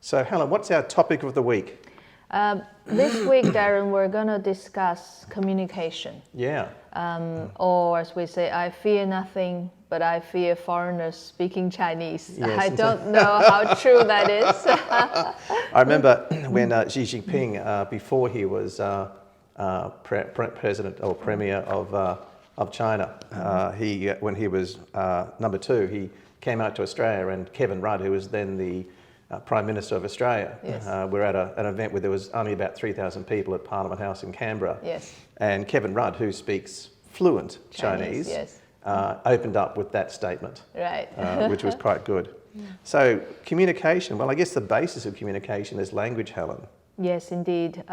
So Helen, what's our topic of the week? This week, Darren, we're going to discuss communication. Yeah. Or as we say, I fear nothing, but I fear foreigners speaking Chinese. Yes, I don't know how true that is. I remember when Xi Jinping, before he was president or premier of China, when he was number 2, he came out to Australia, and Kevin Rudd, who was then the Prime Minister of Australia, Yes. we're at an event where there was only about 3,000 people at Parliament House in Canberra. Yes. And Kevin Rudd, who speaks fluent Chinese, yes. opened up with that statement, Right. which was quite good. So communication, well, I guess the basis of communication is language, Helen. Yes, indeed.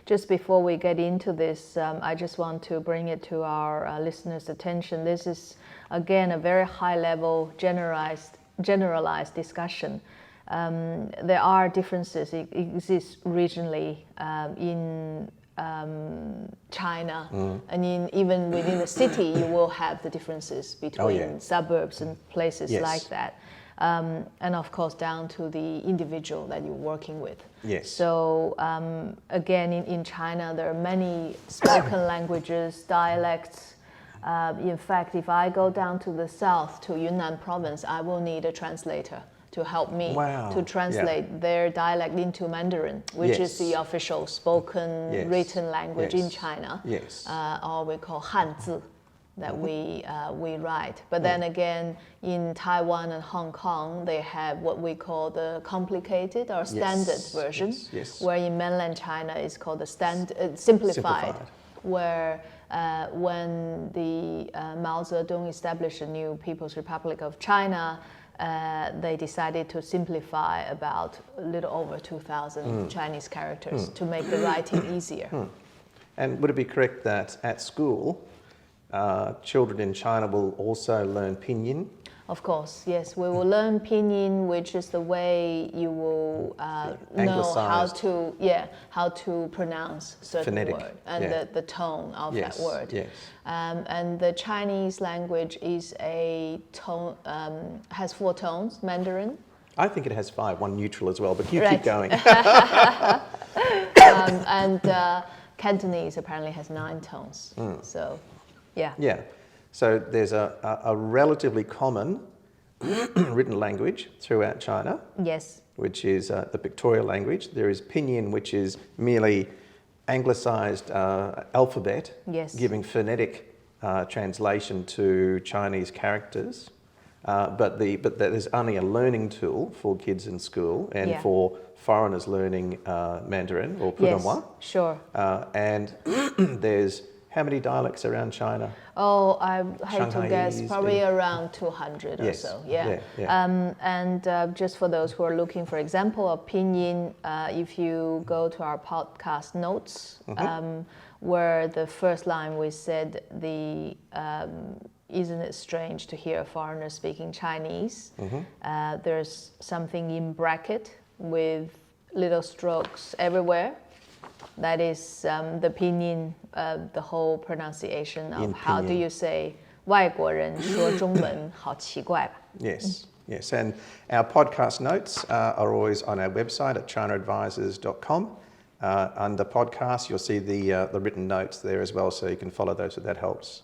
Just before we get into this, I just want to bring it to our listeners' attention. This is, again, a very high-level, generalized discussion. There are differences exist regionally in China, and even within the city, you will have the differences between suburbs and places like that. And of course, down to the individual that you're working with. Yes. So again, in China, there are many spoken languages, dialects. In fact, if I go down to the south, to Yunnan province, I will need a translator to help me to translate their dialect into Mandarin, which is the official spoken written language in China, or we call Hanzi, that we write. But then again, in Taiwan and Hong Kong, they have what we call the complicated or standard version, where in mainland China is called the simplified, where when the Mao Zedong established the new People's Republic of China, they decided to simplify about a little over 2,000 Chinese characters to make the writing easier. And would it be correct that at school, children in China will also learn Pinyin? Of course, yes. We will learn Pinyin, which is the way you will know how to pronounce certain word and the tone of that word. Yes. And the Chinese language is a tone, has 4 tones, Mandarin. I think it has 5, 1 neutral as well, but you keep going. And Cantonese apparently has 9 tones. So, yeah. Yeah. So there's a relatively common written language throughout China. Yes. Which is the pictorial language. There is Pinyin, which is merely anglicized alphabet, giving phonetic translation to Chinese characters. But that is only a learning tool for kids in school and for foreigners learning Mandarin or Putonghua. Sure. And there's how many dialects around China? Oh, I hate to guess, probably around 200 or so. And just for those who are looking for example of Pinyin, if you go to our podcast notes, where the first line we said, isn't it strange to hear a foreigner speaking Chinese? There's something in bracket with little strokes everywhere. That is the Pinyin, the whole pronunciation of how do you say 外国人说中文好奇怪吧? Yes, yes. And our podcast notes are always on our website at chinaadvisors.com. Under podcasts, you'll see the written notes there as well, so you can follow those if that helps.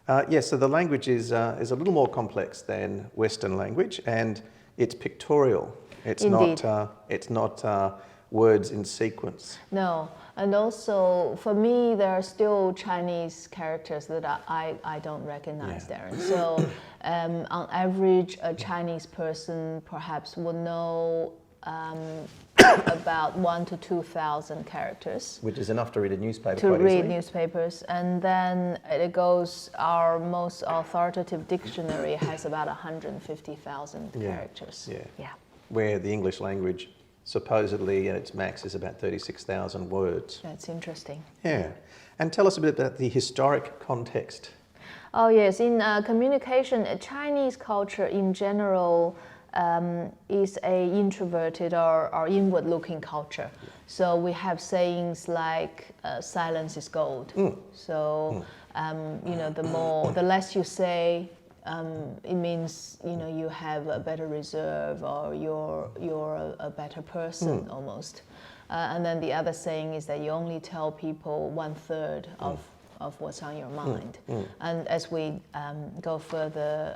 So the language is a little more complex than Western language, and it's pictorial. It's not words in sequence. No, and also for me, there are still Chinese characters that I don't recognize, Darren. So on average, a Chinese person perhaps would know about 1,000 to 2,000 characters. Which is enough to read a newspaper to quite read easily. Newspapers. And then it goes, our most authoritative dictionary has about 150,000 characters. Yeah. Where the English language supposedly at its max is about 36,000 words. That's interesting. Yeah. And tell us a bit about the historic context. Oh yes, in communication, Chinese culture in general is a introverted or inward-looking culture. So we have sayings like silence is gold. So the less you say, it means you have a better reserve, or you're a better person almost. And then the other saying is that you only tell people 1/3 of what's on your mind. And as we go further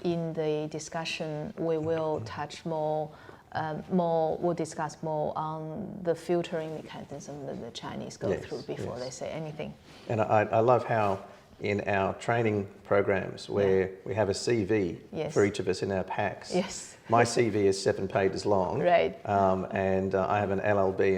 in the discussion, we will touch we'll discuss more on the filtering mechanism that the Chinese go through before they say anything. And I love how in our training programs where we have a CV for each of us in our packs. Yes. My CV is 7 pages long. Right. And I have an LLB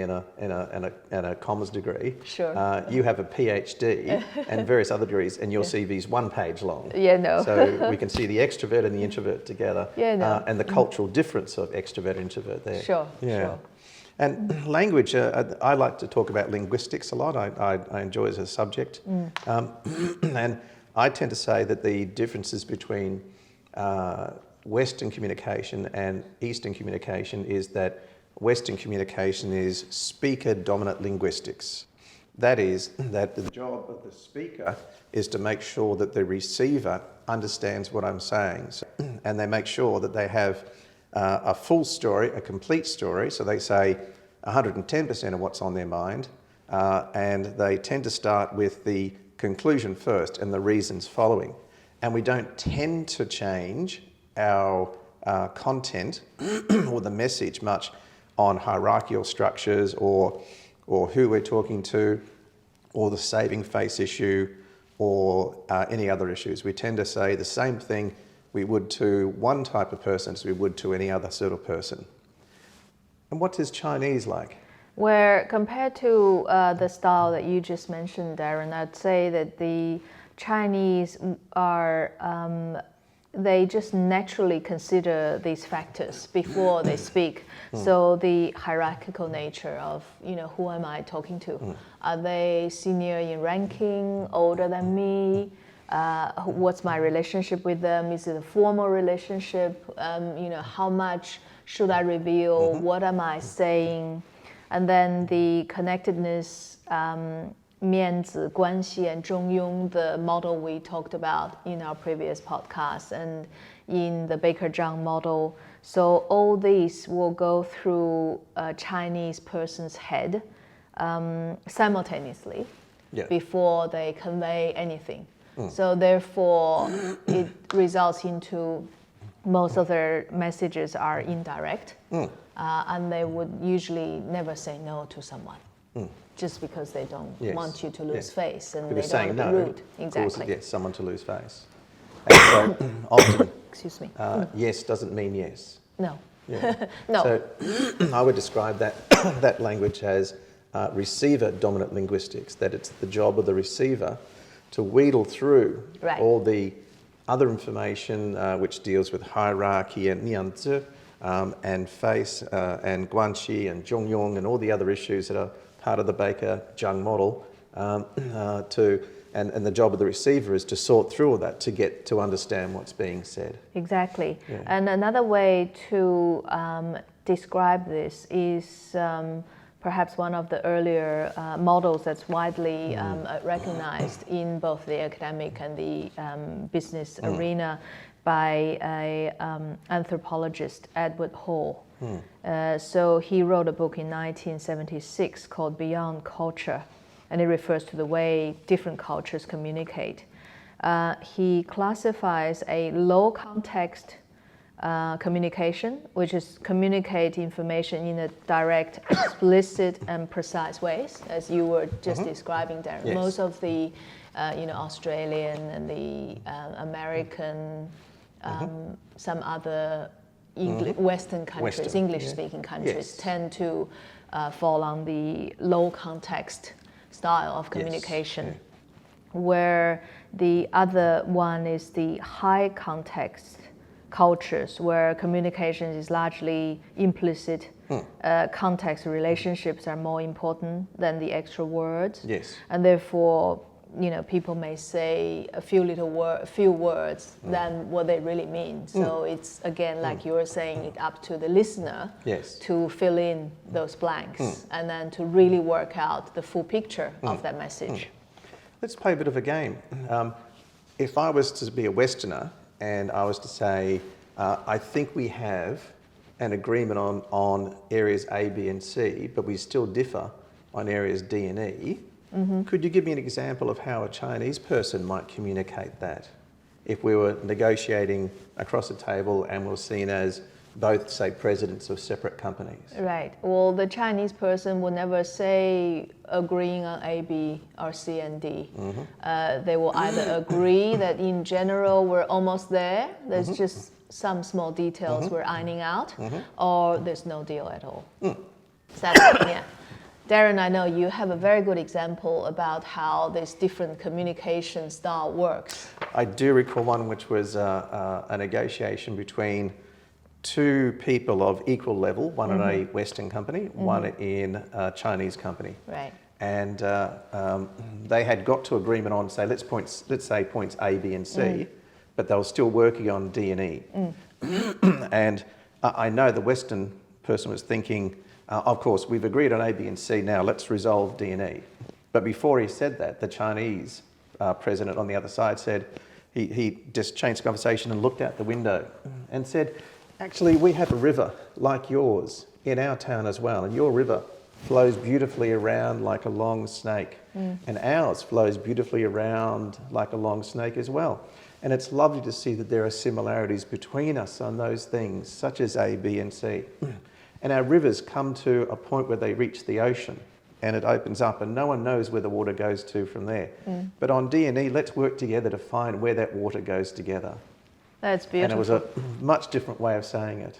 and a commerce degree. Sure. You have a PhD and various other degrees, and your CV is 1 page long. Yeah, no. So we can see the extrovert and the introvert together. Yeah, no. And the cultural difference of extrovert and introvert there. Sure, yeah. sure. And language, I like to talk about linguistics a lot. I enjoy it as a subject. And I tend to say that the differences between Western communication and Eastern communication is that Western communication is speaker-dominant linguistics. That is, that the job of the speaker is to make sure that the receiver understands what I'm saying. And they make sure that they have a full story, a complete story. So they say 110% of what's on their mind, and they tend to start with the conclusion first and the reasons following. And we don't tend to change our content or the message much on hierarchical structures or who we're talking to, or the saving face issue, or any other issues. We tend to say the same thing we would to one type of person as we would to any other sort of person. And what is Chinese like? Where compared to the style that you just mentioned, Darren, I'd say that the Chinese are, they just naturally consider these factors before they speak. So the hierarchical nature of, who am I talking to? Are they senior in ranking, older than me? What's my relationship with them? Is it a formal relationship? How much should I reveal? What am I saying? And then the connectedness, mianzi, guanxi, and zhongyong, the model we talked about in our previous podcast and in the Baker-Zhang model. So all these will go through a Chinese person's head simultaneously before they convey anything. So therefore, it results into most of their messages are indirect, and they would usually never say no to someone, just because they don't want you to lose face, and because they don't saying be no rude. Exactly. causes someone to lose face. And so often, Excuse me. yes doesn't mean yes. No. Yeah. No. So I would describe that language as receiver-dominant linguistics, that it's the job of the receiver to wheedle through all the other information which deals with hierarchy and mianzi and face and guanxi and zhongyong and all the other issues that are part of the Baker-Zhang model. And the job of the receiver is to sort through all that to get to understand what's being said. Exactly. Yeah. And another way to describe this is perhaps one of the earlier models that's widely recognized in both the academic and the business arena by an anthropologist, Edward Hall. So he wrote a book in 1976 called Beyond Culture, and it refers to the way different cultures communicate. He classifies a low context communication, which is communicate information in a direct, explicit, and precise ways, as you were just describing, Darren. Yes. Most of the, Australian and the American, some other Western countries, English-speaking countries, tend to fall on the low context style of communication, where the other one is the high context cultures, where communication is largely implicit. Context relationships are more important than the extra words. Yes. And therefore, people may say a few words than what they really mean. So it's, again, like you were saying, it's up to the listener to fill in those blanks and then to really work out the full picture of that message. Let's play a bit of a game. If I was to be a Westerner and I was to say, I think we have an agreement on areas A, B, and C, but we still differ on areas D and E. Could you give me an example of how a Chinese person might communicate that? If we were negotiating across a table and were seen as both, say, presidents of separate companies. Right. Well, the Chinese person will never say agreeing on A, B, or C and D. They will either agree that in general we're almost there, there's just some small details we're ironing out, or there's no deal at all. Yeah. Darren, I know you have a very good example about how this different communication style works. I do recall one which was a negotiation between two people of equal level, one in a Western company, one in a Chinese company. Right. And they had got to agreement on, say, let's say points A, B, and C, but they were still working on D and E. And I know the Western person was thinking, of course, we've agreed on A, B, and C, now let's resolve D and E. But before he said that, the Chinese president on the other side said, he just changed the conversation and looked out the window and said, actually, we have a river like yours in our town as well, and your river flows beautifully around like a long snake, and ours flows beautifully around like a long snake as well. And it's lovely to see that there are similarities between us on those things, such as A, B, and C. And our rivers come to a point where they reach the ocean, and it opens up, and no one knows where the water goes to from there. But on D and E, let's work together to find where that water goes together. That's beautiful. And it was a much different way of saying it.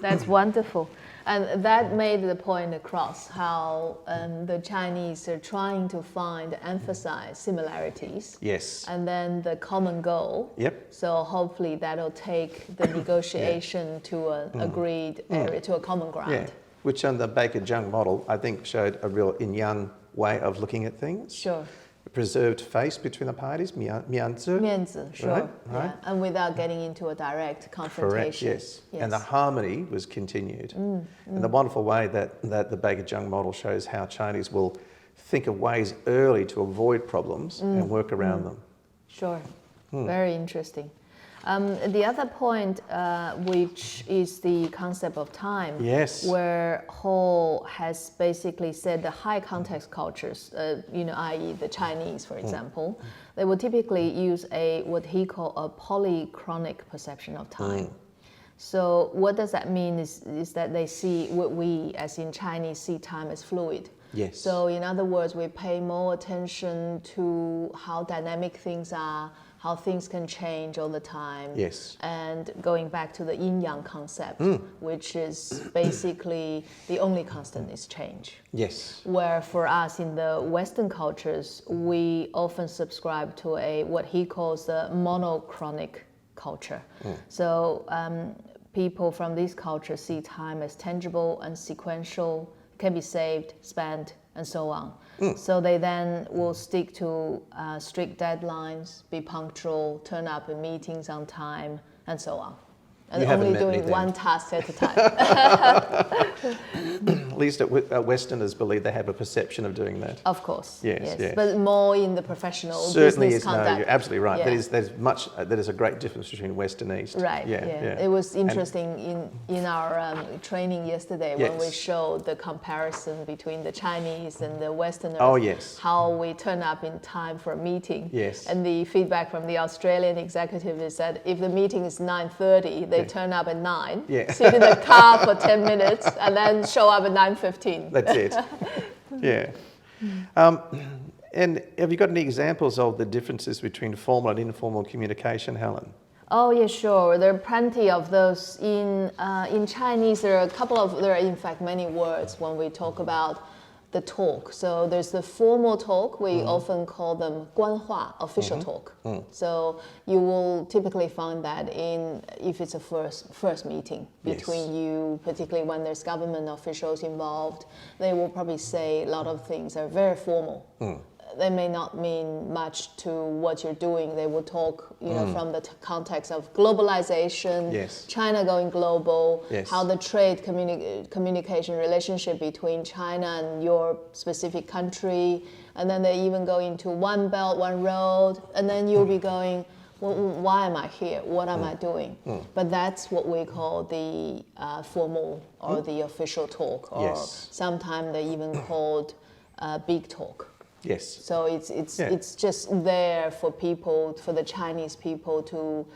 That's wonderful. And that made the point across how the Chinese are trying to find, emphasize similarities. Yes. And then the common goal. Yep. So hopefully that'll take the negotiation to an agreed area, to a common ground. Yeah. Which on the Baker-Zhang model, I think showed a real Yin Yang way of looking at things. Sure. Preserved face between the parties, mianzi. Mianzi, sure. Right. Yeah. And without getting into a direct confrontation. Correct, yes. And the harmony was continued. And the wonderful way that the Baker-Zhang model shows how Chinese will think of ways early to avoid problems and work around them. Sure. Very interesting. The other point, which is the concept of time, Yes. where Ho has basically said the high context cultures, i.e. the Chinese, for example, they will typically use what he called a polychronic perception of time. So what does that mean is that they see what we, as in Chinese, see time as fluid. Yes. So in other words, we pay more attention to how dynamic things are, how things can change all the time. Yes. And going back to the Yin Yang concept, which is basically the only constant is change. Yes. Where for us in the Western cultures, we often subscribe to what he calls the monochronic culture. So people from these cultures see time as tangible and sequential, can be saved, spent, and so on. So they then will stick to strict deadlines, be punctual, turn up in meetings on time, and so on. And only doing one task at a time. At least Westerners believe they have a perception of doing that. Of course, yes. But more in the professional certainly business conduct. No, you're absolutely right. Yeah. That is a great difference between West and East. Right. Yeah. It was interesting in our training yesterday when we showed the comparison between the Chinese and the Westerners. Oh yes. How we turn up in time for a meeting. Yes. And the feedback from the Australian executive is that if the meeting is 9:30, they turn up at 9, sit in the car for 10 minutes, and then show up at 9:15. That's it. Yeah. And have you got any examples of the differences between formal and informal communication, Helen? Oh yeah, sure. There are plenty of those. In Chinese, there are in fact many words when we talk about the talk. So there's the formal talk. We often call them 官话, official talk. So you will typically find that if it's a first meeting between you, particularly when there's government officials involved, they will probably say a lot of things that are very formal. They may not mean much to what you're doing. They will talk, from the context of globalization, China going global, how the trade communication relationship between China and your specific country, and then they even go into one belt, one road, and then you'll be going, well, why am I here? What am I doing? But that's what we call the formal or the official talk, or Yes. sometimes they even called big talk. Yes. So it's just there for people, for the Chinese people to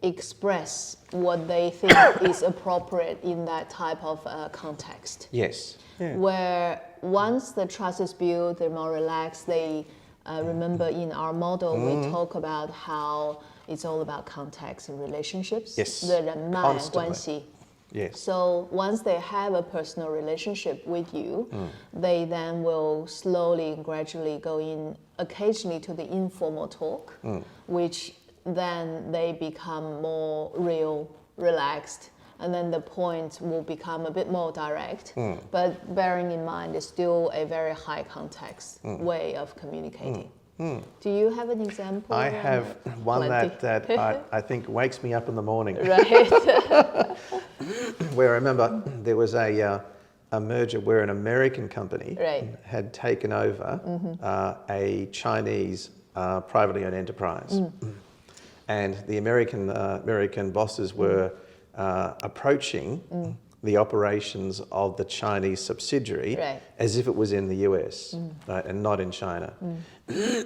express what they think is appropriate in that type of context. Yes. Yeah. Where once the trust is built, they're more relaxed. They remember in our model we talk about how it's all about context and relationships. Yes. 的人脉 Constantly. 关系. Yes. So once they have a personal relationship with you, they then will slowly and gradually go in occasionally to the informal talk, which then they become more real, relaxed, and then the point will become a bit more direct. But bearing in mind, it's still a very high context way of communicating. Do you have an example? I have one that I think wakes me up in the morning. Right. Where I remember there was a merger where an American company Right. had taken over a Chinese privately owned enterprise. And the American bosses were approaching the operations of the Chinese subsidiary Right. as if it was in the US, right, and not in China.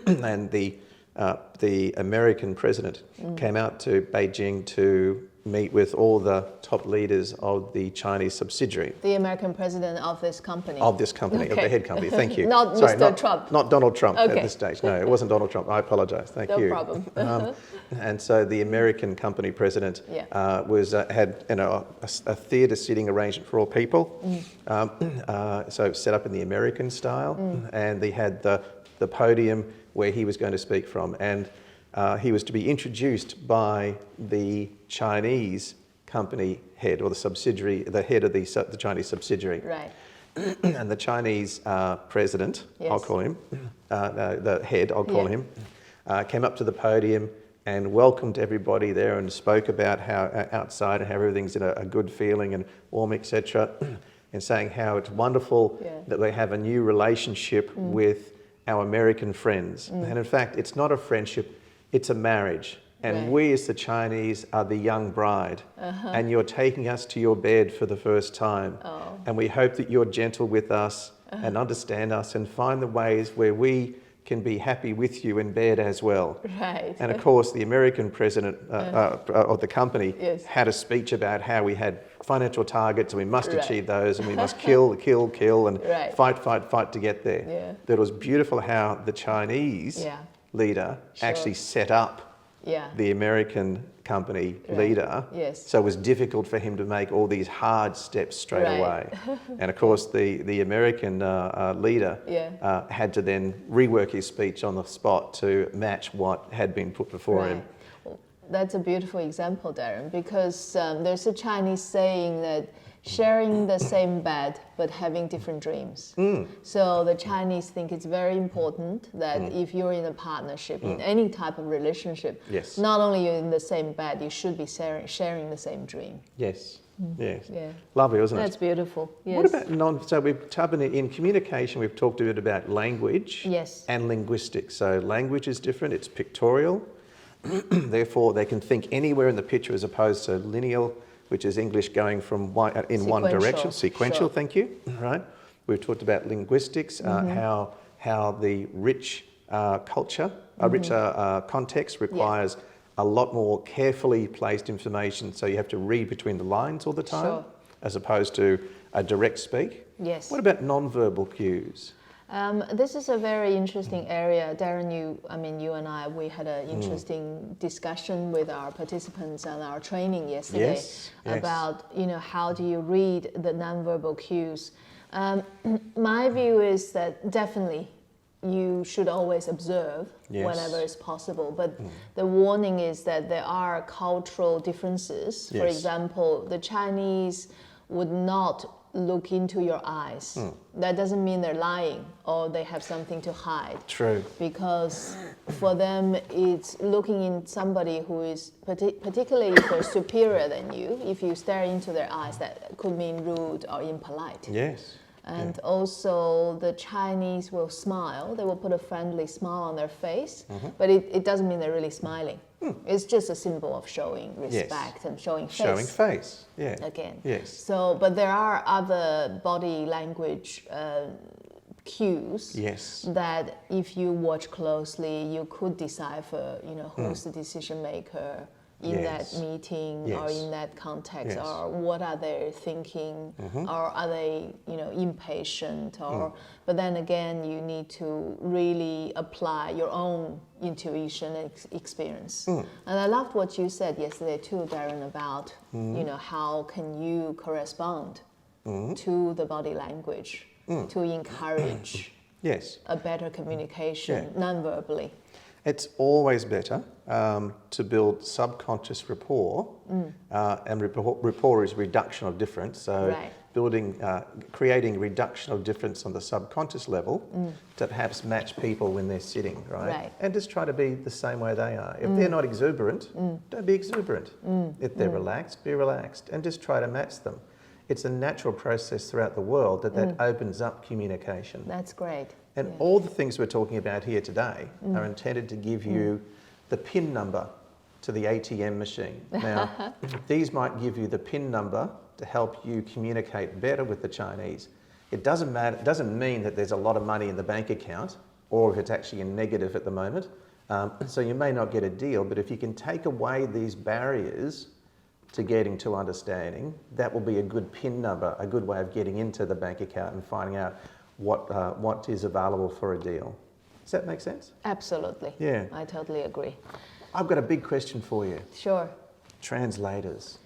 And the American president came out to Beijing to meet with all the top leaders of the Chinese subsidiary. The American president of this company. Of this company, of the head company. Thank you. Not Mr. Trump. Not Donald Trump Okay. at this stage. No, it wasn't Donald Trump. I apologise. Thank No you. problem. And so the American company president Yeah. had a theatre seating arrangement for all people. So set up in the American style, and they had the podium where he was going to speak from, and he was to be introduced by the Chinese company head, or the subsidiary, the head of the Chinese subsidiary. Right. And the Chinese president, I'll Yes. call him, the head, I'll call him, came up to the podium and welcomed everybody there and spoke about how outside and how everything's in a good feeling and warm, etc., and saying how it's wonderful that they have a new relationship with our American friends. And in fact, it's not a friendship, it's a marriage. And Right. we as the Chinese are the young bride. And you're taking us to your bed for the first time. And we hope that you're gentle with us and understand us and find the ways where we can be happy with you in bed as well. Right. And of course, the American president of the company Yes. had a speech about how we had financial targets and we must Right. achieve those and we must kill, and Right. fight to get there. Yeah. That it was beautiful how the Chinese Yeah. leader Sure. actually set up Yeah. the American company Right. leader. Yes. So it was difficult for him to make all these hard steps straight Right. away. And of course, the American leader had to then rework his speech on the spot to match what had been put before him. Well, that's a beautiful example, Darren, because there's a Chinese saying that sharing the same bed but having different dreams. So the Chinese think it's very important that if you're in a partnership, in any type of relationship, Yes. not only you're in the same bed, you should be sharing the same dream. Yes. Yes. Yeah. Lovely, wasn't it? That's beautiful. Yes. What about so we've covered in communication, we've talked a bit about language Yes. and linguistics. So language is different, it's pictorial. Therefore, they can think anywhere in the picture as opposed to lineal, which is English going from one direction. Sequential, Sure. thank you. Right. We've talked about linguistics, how the rich culture, a richer context requires a lot more carefully placed information. So you have to read between the lines all the time, Sure. as opposed to a direct speak. Yes. What about non-verbal cues? This is a very interesting area. Darren, you and I, we had an interesting discussion with our participants on our training yesterday Yes. about, how do you read the nonverbal cues. My view is that definitely you should always observe whenever it's possible. But the warning is that there are cultural differences. For Yes. example, the Chinese would not look into your eyes. That doesn't mean they're lying or they have something to hide. True. Because for them, it's looking in somebody who is, particularly if they're superior than you, if you stare into their eyes, that could mean rude or impolite. Yes. And also the Chinese will smile. They will put a friendly smile on their face, but it doesn't mean they're really smiling. It's just a symbol of showing respect and showing face. Showing face, yeah. Again. Yes. So, but there are other body language cues that if you watch closely, you could decipher, who's the decision maker in that meeting or in that context, or what are they thinking, or are they, impatient, or. But then again, you need to really apply your own intuition and experience. And I loved what you said yesterday too, Darren, about how can you correspond to the body language to encourage a better communication non-verbally. It's always better to build subconscious rapport, and rapport is reduction of difference. So creating reduction of difference on the subconscious level to perhaps match people when they're sitting, right? And just try to be the same way they are. If they're not exuberant, don't be exuberant. If they're relaxed, be relaxed, and just try to match them. It's a natural process throughout the world that opens up communication. That's great. And all the things we're talking about here today are intended to give you the PIN number to the ATM machine. Now, these might give you the PIN number to help you communicate better with the Chinese. It doesn't matter. It doesn't mean that there's a lot of money in the bank account, or if it's actually in negative at the moment. So you may not get a deal, but if you can take away these barriers to getting to understanding, that will be a good PIN number, a good way of getting into the bank account and finding out what is available for a deal. Does that make sense? Absolutely. Yeah. I totally agree. I've got a big question for you. Sure. Translators.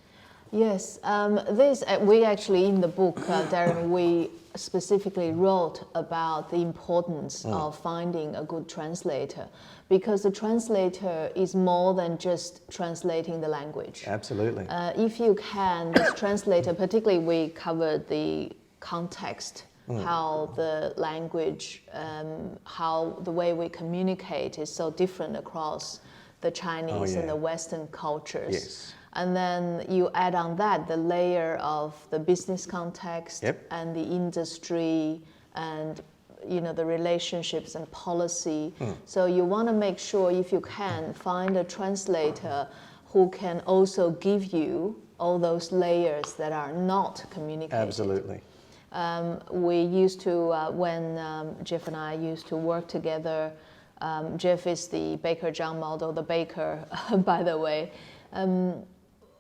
Yes. We actually, in the book, Darren, we specifically wrote about the importance of finding a good translator, because the translator is more than just translating the language. Absolutely. If you can, this translator, particularly we covered the context, how the language, how the way we communicate is so different across the Chinese and the Western cultures. Yes. And then you add on that the layer of the business context and the industry and the relationships and policy. So you want to make sure, if you can, find a translator who can also give you all those layers that are not communicated. Absolutely. We used to, when Jeff and I used to work together, Jeff is the Baker-Zhang model, the baker, by the way.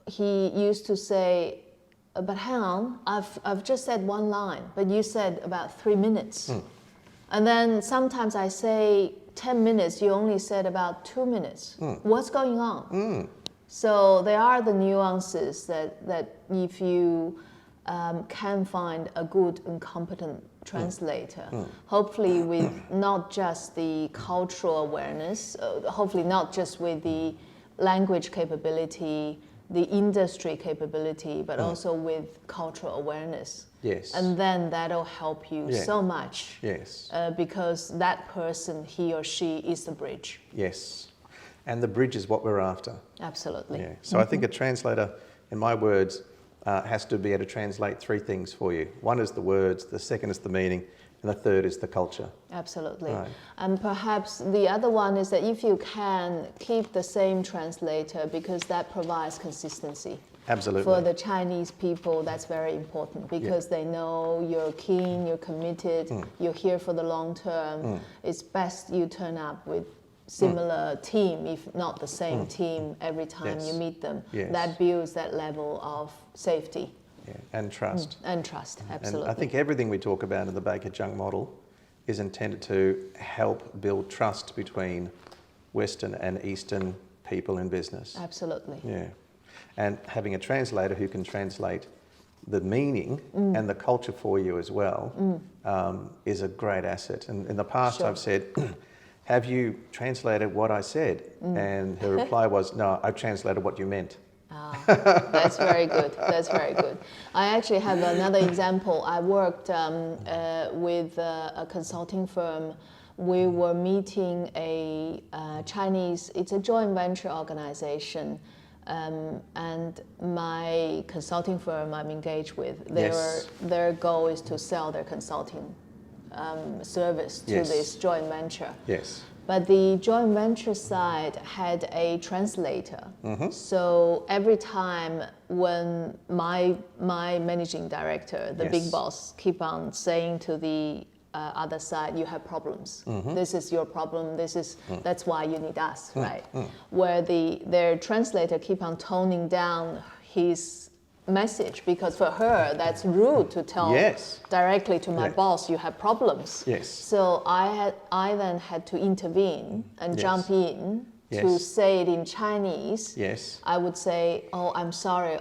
He used to say, but Helen, I've just said one line, but you said about 3 minutes. And then sometimes I say 10 minutes, you only said about 2 minutes. What's going on? So there are the nuances that if you can find a good and competent translator, hopefully with not just the cultural awareness, hopefully not just with the language capability, the industry capability, but also with cultural awareness. Yes. And then that'll help you so much. Yes. Because that person, he or she, is the bridge. Yes. And the bridge is what we're after. Absolutely. Yeah. So I think a translator, in my words, has to be able to translate 3 things for you. One is the words, the second is the meaning, and the third is the culture. Absolutely. Right. And perhaps the other one is that if you can keep the same translator, because that provides consistency. Absolutely. For the Chinese people, that's very important, because they know you're keen, you're committed, you're here for the long term. It's best you turn up with similar team, if not the same team, every time you meet them. That builds that level of safety. Yeah. And trust. And trust, absolutely. And I think everything we talk about in the Baker-Zhang model is intended to help build trust between Western and Eastern people in business. Absolutely. Yeah. And having a translator who can translate the meaning and the culture for you as well is a great asset. And in the past I've said, have you translated what I said? And her reply was, no, I've translated what you meant. That's very good. That's very good. I actually have another example. I worked with a consulting firm. We were meeting a Chinese, it's a joint venture organization. And my consulting firm I'm engaged with, their goal is to sell their consulting service to this joint venture. Yes. But the joint venture side had a translator. So every time when my managing director, the big boss, keep on saying to the other side, you have problems. This is your problem. That's why you need us, right? Where their translator keep on toning down his message, because for her that's rude to tell directly to my boss you have problems. So I then had to intervene and jump in to say it in Chinese. I would say, oh, I'm sorry,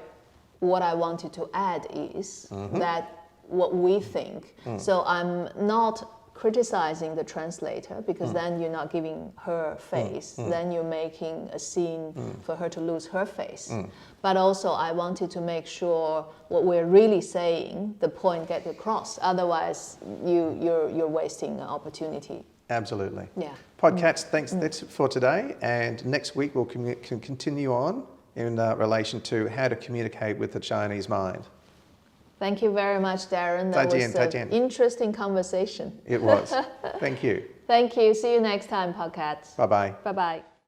what I wanted to add is that what we think. So I'm not criticizing the translator, because then you're not giving her face, then you're making a scene for her to lose her face. But also I wanted to make sure what we're really saying, the point get across, otherwise you're wasting an opportunity. Absolutely. Yeah. Podcats, thanks. That's it for today, and next week we'll continue on in relation to how to communicate with the Chinese mind. Thank you very much, Darren. That was an interesting conversation. It was. Thank you. Thank you. See you next time, Podcast. Bye-bye. Bye-bye.